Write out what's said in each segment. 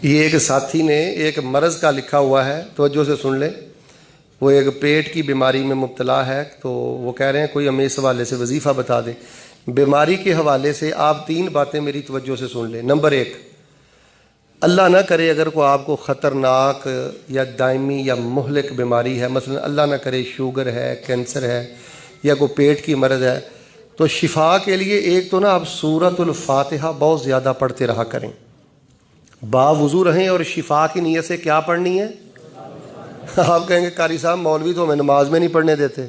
ये एक साथी ने एक मर्ज़ का लिखा हुआ है, तवज्जो से सुन ले। वो एक पेट की बीमारी में मुब्तला है, तो वो कह रहे हैं कोई हमें इस हवाले से वजीफ़ा बता दे। बीमारी के हवाले से आप 3 बातें मेरी तवज्जो से सुन ले। नंबर 1, अल्लाह ना करे अगर को आपको ख़तरनाक या दायमी या मुहलिक बीमारी है, मसलन अल्लाह ना करे शुगर है, कैंसर है या कोई पेट की मर्ज़ है, तो शिफा के लिए एक तो ना आप सूरतुल फातिहा बहुत ज़्यादा पढ़ते रहा करें, बावुज़ू रहें और शिफा की नीयत से क्या पढ़नी है। आप कहेंगे कारी साहब मौलवी तो हमें नमाज में नहीं पढ़ने देते।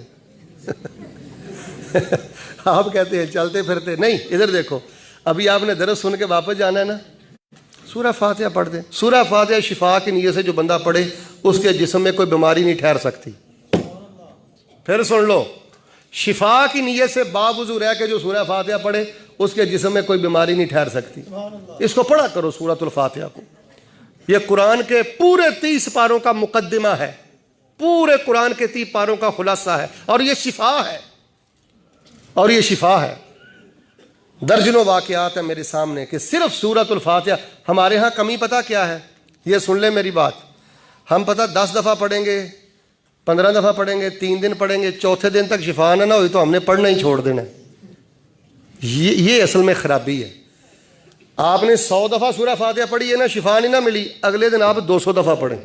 आप कहते हैं चलते फिरते नहीं। इधर देखो, अभी आपने दरस सुन के वापस जाना है ना, सूरह फातिहा पढ़ दें। सूरह फातिहा शिफा की नीयत से जो बंदा पढ़े उसके जिस्म में कोई बीमारी नहीं ठहर सकती। फिर सुन लो, शिफा की नीयत से बावुज़ू रह के जो सूरह फातिहा पढ़े उसके जिस्म में कोई बीमारी नहीं ठहर सकती। इसको पढ़ा करो सूरतुल फातिहा को। यह कुरान के पूरे 30 पारों का मुकद्दिमा है, पूरे कुरान के 30 पारों का खुलासा है, और ये शिफा है, और ये शिफा है। दर्जनों वाक़यात है मेरे सामने कि सिर्फ सूरतुल फातिहा। हमारे यहाँ कमी पता क्या है, ये सुन ले मेरी बात। हम पता 10 दफ़ा पढ़ेंगे, 15 दफ़ा पढ़ेंगे, 3 दिन पढ़ेंगे, चौथे दिन तक शिफा ना हुई तो हमने पढ़ना ही छोड़ देना। ये असल में ख़राबी है। आपने 100 दफ़ा सूरह फातिहा पढ़ी है ना, शिफा नहीं ना मिली, अगले दिन आप 200 दफ़ा पढ़ें,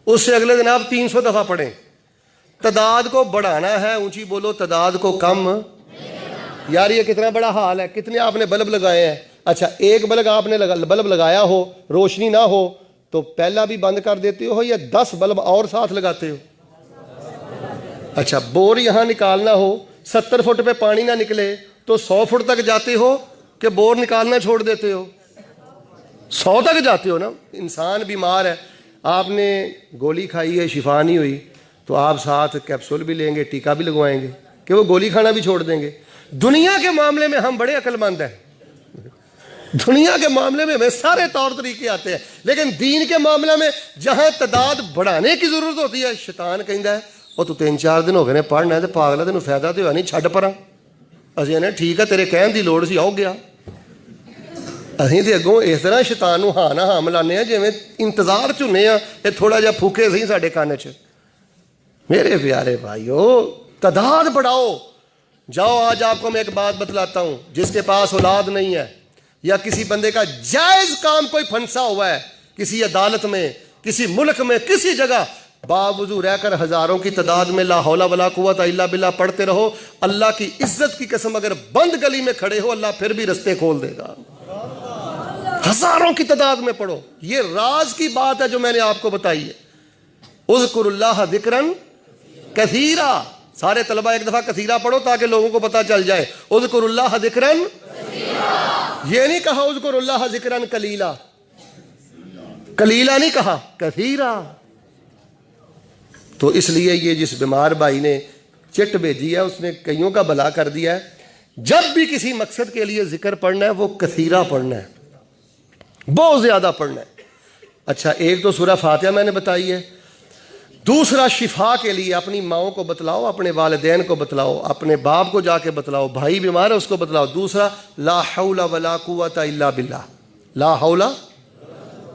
उससे अगले दिन आप 300 दफ़ा पढ़ें। तादाद को बढ़ाना है, ऊंची बोलो, तादाद को कम। यार ये कितना बड़ा हाल है। कितने आपने बल्ब लगाए हैं? अच्छा, एक बल्ब आपने बल्ब लगाया हो, रोशनी ना हो तो पहला भी बंद कर देते हो या 10 बल्ब और साथ लगाते हो? अच्छा, बोर यहाँ निकालना हो, 70 फुट पे पानी ना निकले तो 100 फुट तक जाते हो कि बोर निकालना छोड़ देते हो? 100 तक जाते हो ना। इंसान बीमार है, आपने गोली खाई है, शिफा नहीं हुई, तो आप साथ कैप्सूल भी लेंगे, टीका भी लगवाएंगे कि वो गोली खाना भी छोड़ देंगे। दुनिया के मामले में हम बड़े अक्लमंद हैं। दुनिया के मामले में हमें सारे तौर तरीके आते हैं, लेकिन दीन के मामले में जहां तादाद बढ़ाने की जरूरत होती है, शैतान कहता है वो तू 3-4 दिन हो गए ने पढ़ना है तो पागला, तेन फायदा तो नहीं, छड्ड परा। ਅਸੀਂ ਨੇ ठीक है तेरे कहने की लोड़ सी, आओ गया। ਅਸੀਂ तो अगों इस तरह शैतान ਨੂੰ ਹਾਂ ਨਾ ਹਾਂ ਮਿਲਾਨੇ ਆ ਜਿਵੇਂ इंतजार च ਹੁੰਨੇ ਆ ਇਹ थोड़ा ਜਿਹਾ फूके सही साडे ਕੰਨ 'ਚ। मेरे प्यारे भाइयों, तादाद बढ़ाओ। जाओ, आज आपको मैं एक बात बतलाता हूँ। जिसके पास औलाद नहीं है या किसी बंदे का जायज़ काम कोई फंसा हुआ है किसी अदालत में, किसी मुल्क में, किसी जगह, बावजूद रहकर हजारों की तादाद में ला हौला वला कुव्वत इल्ला बिल्लाह पढ़ते रहो। अल्लाह की इज्जत की कसम, अगर बंद गली में खड़े हो अल्लाह फिर भी रास्ते खोल देगा। हजारों की तादाद में पढ़ो। ये राज की बात है जो मैंने आपको बताई है। उज़्कुरुल्लाह ज़िक्रन कसीरा। सारे तलबा एक दफा कसीरा पढ़ो ताकि लोगों को पता चल जाए। उज़्कुरुल्लाह ज़िक्रन, ये नहीं कहा उज़्कुरुल्लाह ज़िक्रन कलीला, कलीला नहीं कहा, कसीरा। तो इसलिए ये जिस बीमार भाई ने चिट भेजी है उसने कईयों का भला कर दिया है। जब भी किसी मकसद के लिए जिक्र पढ़ना है वो कसीरा पढ़ना है, बहुत ज्यादा पढ़ना है। अच्छा, एक तो सूरह फातिहा मैंने बताई है। दूसरा, शिफा के लिए अपनी माओ को बतलाओ, अपने वालिदैन को बतलाओ, अपने बाप को जाके बतलाओ, भाई बीमार है उसको बतलाओ। दूसरा, ला हौला वला कुव्वता इल्ला बिल्लाह, ला हौला,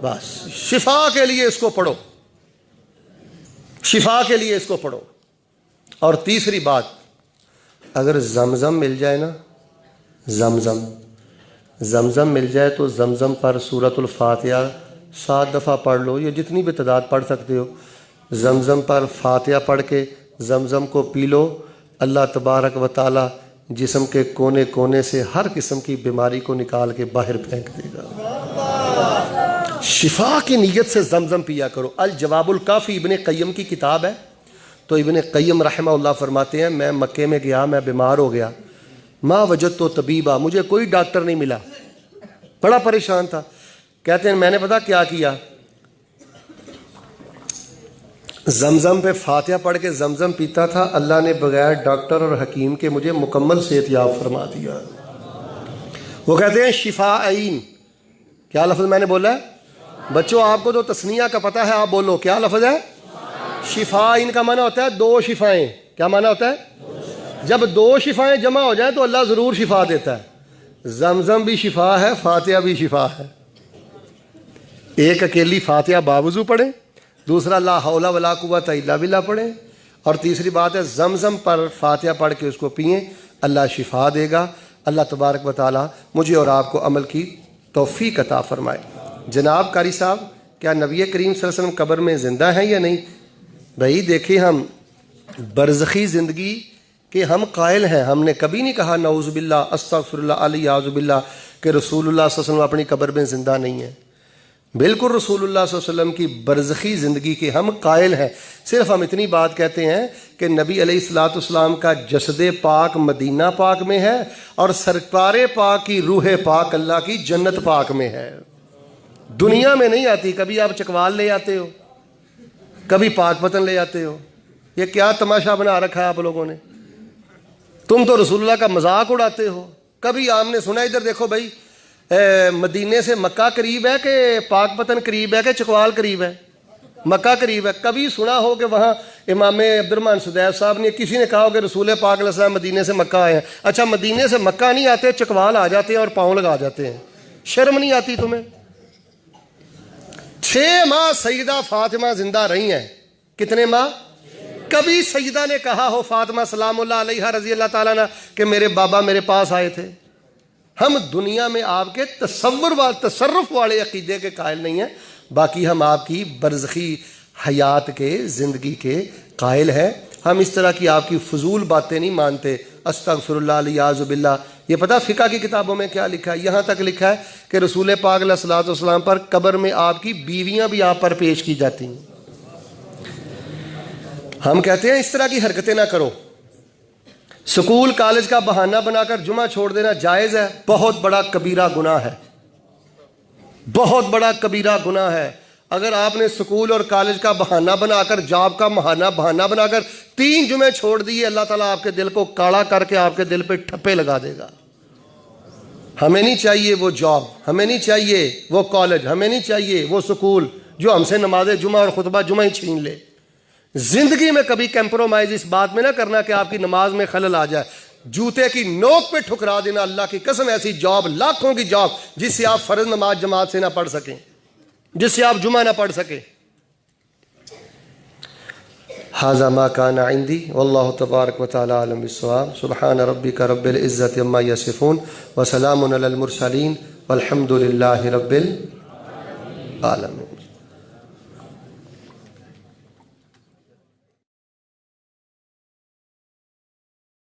बस शिफा के लिए इसको पढ़ो, शिफा के लिए इसको पढ़ो। और तीसरी बात, अगर जमजम मिल जाए ना, जमजम मिल जाए तो जमजम पर सूरतुल फातिहा 7 दफ़ा पढ़ लो, ये जितनी भी तादाद पढ़ सकते हो। जमजम पर फातिहा पढ़ के जमजम को पी लो। अल्लाह तबारक व तआला जिस्म के कोने कोने से हर किस्म की बीमारी को निकाल के बाहर फेंक देगा। शिफा की नीयत से जमजम पिया करो। अल जवाबुल काफ़ी इब्ने क़य्यम की किताब है। तो इब्ने क़य्यम रहमहुल्लाह फरमाते हैं, मैं मक्के में गया, मैं बीमार हो गया, माँ वजद तो तबीबा, मुझे कोई डॉक्टर नहीं मिला, बड़ा परेशान था। कहते हैं मैंने पता क्या किया, जमजम पे फातिहा पढ़ के जमजम पीता था। अल्लाह ने बगैर डॉक्टर और हकीम के मुझे मुकम्मल सेहतयाब फरमा दिया। वो कहते हैं शिफाइन, क्या लफ्ज़ मैंने बोला है बच्चों? आपको तो तस्निया का पता है, आप बोलो क्या लफ्ज़ है? शिफाइन का माना होता है 2 शिफाएं। क्या माना होता है? जब 2 शिफाएं जमा हो जाए तो अल्लाह ज़रूर शिफा देता है। जमजम भी शिफा है, फातिहा भी शिफा है। एक अकेली फातिहा बावजू पढ़ें, दूसरा ला हौला वला कुव्वता इल्ला बिल्लाह पढ़ें, और तीसरी बात है जमजम पर फातिहा पढ़ के उसको पिएं, अल्लाह शिफा देगा। अल्लाह तबारक व तआला मुझे और आपको अमल की तौफीक अता फरमाए। जनाब कारी साहब, क्या नबी करीम सल्लल्लाहु अलैहि वसल्लम कब्र में ज़िंदा हैं या नहीं? भाई देखिए, हम बरज़खी ज़िंदगी के हम कायल हैं। हमने कभी नहीं कहा नऊज़ुबिल्लाह अस्तग़फिरुल्लाह अलियाज़ुबिल्लाह कि रसूलुल्लाह सल्लल्लाहु अलैहि वसल्लम अपनी कब्र में ज़िंदा नहीं है। बिल्कुल रसूलुल्लाह सल्लल्लाहु अलैहि वसल्लम की बरज़खी ज़िंदगी के हम कायल हैं। सिर्फ हम इतनी बात कहते हैं कि नबी अलैहिस्सलातु वस्सलाम का जसद पाक मदीना पाक में है और सरकारे पाक की रूह पाक अल्लाह की जन्नत पाक में है, दुनिया में नहीं आती। कभी आप चकवाल ले आते हो, कभी पाकपतन ले आते हो। ये क्या तमाशा बना रखा है आप लोगों ने? तुम तो रसूलुल्लाह का मजाक उड़ाते हो। कभी आपने सुना, इधर देखो भाई, मदीने से मक्का करीब है कि पाकपतन करीब है कि चकवाल करीब है? मक्का करीब है। कभी सुना हो कि वहाँ इमाम अब्दुर्रहमान सुदैब साहब ने, किसी ने कहा हो कि रसूल पाक अलैहि सलाम मदीने से मक्का आए हैं? अच्छा, मदीने से मक्का नहीं आते, चकवाल आ जाते हैं और पाँव लगा जाते हैं। शर्म नहीं आती तुम्हें? 6 माह सईदा फातिमा जिंदा रही हैं। कितने माह? कभी सईदा ने कहा हो फातिमा सलामुल्लाह अलैहा रज़ी अल्लाह ताला अन्हा कि मेरे बाबा मेरे पास आए थे? हम दुनिया में आपके तसव्वुर व तसर्रुफ वाले अकीदे के कायल नहीं हैं, बाकी हम आपकी बरज़खी हयात के ज़िंदगी के कायल हैं। हम इस तरह की आपकी फजूल बातें नहीं मानते। अस्तग़फिरुल्लाह अलियाज़ुबिल्लाह। ये पता फ़िक़्ह की किताबों में क्या लिखा है? यहाँ तक लिखा है कि रसूल पाक अलैहिस्सलातु वस्सलाम पर कब्र में आपकी बीवियाँ भी आप पर पेश की जाती हैं। हम कहते हैं इस तरह की हरकतें ना करो। स्कूल कॉलेज का बहाना बनाकर जुमा छोड़ देना जायज़ है? बहुत बड़ा कबीरा गुनाह है, बहुत बड़ा कबीरा गुनाह है। अगर आपने स्कूल और कॉलेज का बहाना बनाकर, जॉब का बहाना बनाकर 3 जुमे छोड़ दिए, अल्लाह ताला आपके दिल को काला करके आपके दिल पे ठप्पे लगा देगा। हमें नहीं चाहिए वो जॉब, हमें नहीं चाहिए वो कॉलेज, हमें नहीं चाहिए वो स्कूल जो हमसे नमाज जुमा और खुतबा जुमा ही छीन ले। जिंदगी में कभी कंप्रोमाइज इस बात में ना करना कि आपकी नमाज में खलल आ जाए। जूते की नोक पे ठुकरा देना। अल्लाह की कसम, ऐसी जॉब, लाखों की जॉब जिससे आप फर्ज नमाज जमात से ना पढ़ सकें, जिससे आप जुमा ना पढ़ सके। हाज़ा मा काना इंदी वल्लाहु तबारक व तआला आलम बिस्सवाब। सुब्हान रब्बिका रब्बिल इज्जति अम्मा यसिफून व सलामुन अलल मुरसलीन वल्हम्दुलिल्लाहि रब्बिल आलमीन।